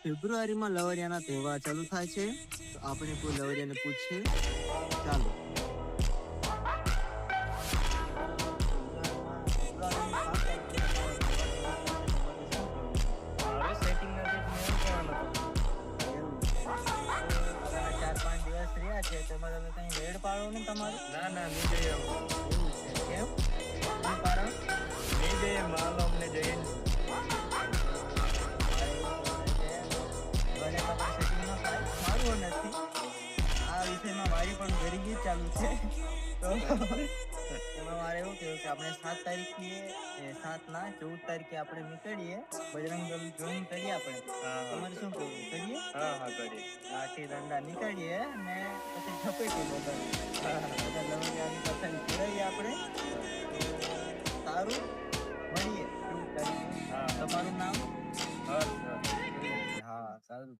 ફેબ્રુઆરીમાં લવરિયાના તહેવાર ચાલુ થાય છે, તો આપણે કોઈ લવરિયાને પૂછીએ. ચાલો. મારે સેટિંગ નથી મેં એવું કહેવાનું હતું. 4-5 દિવસ રહ્યા છે, તેમાં તમે કઈ વેડ પાડો ને તમારું? ના નહીં જઈએ અમે. એવું છે કેમ? શું કારણ? નહીં જઈએ માલ અમને જઈએ ને. ભલે તમારે સેટિંગ ન થાય, મારું નથી. આ વિષયમાં મારી પણ ગરીબી જ ચાલુ છે. તો એમાં મારે એવું કહેવું કે આપણે 7 તારીખે 14 તારીખે આપણે નીકળીએ, બજરંગ દળ જોઈન કરીએ આપણે. હા તમારે શું કહેવું, કરીએ? હા કરીએ. લાઠી દંડા નીકળીએ ને પછી ઝપેટી બધા લવરિયાની કથા જોડાઈએ આપણે. સારું, મળીએ 14 તારીખે. હા તમારું નામ? હર્ષ. હા, સારું.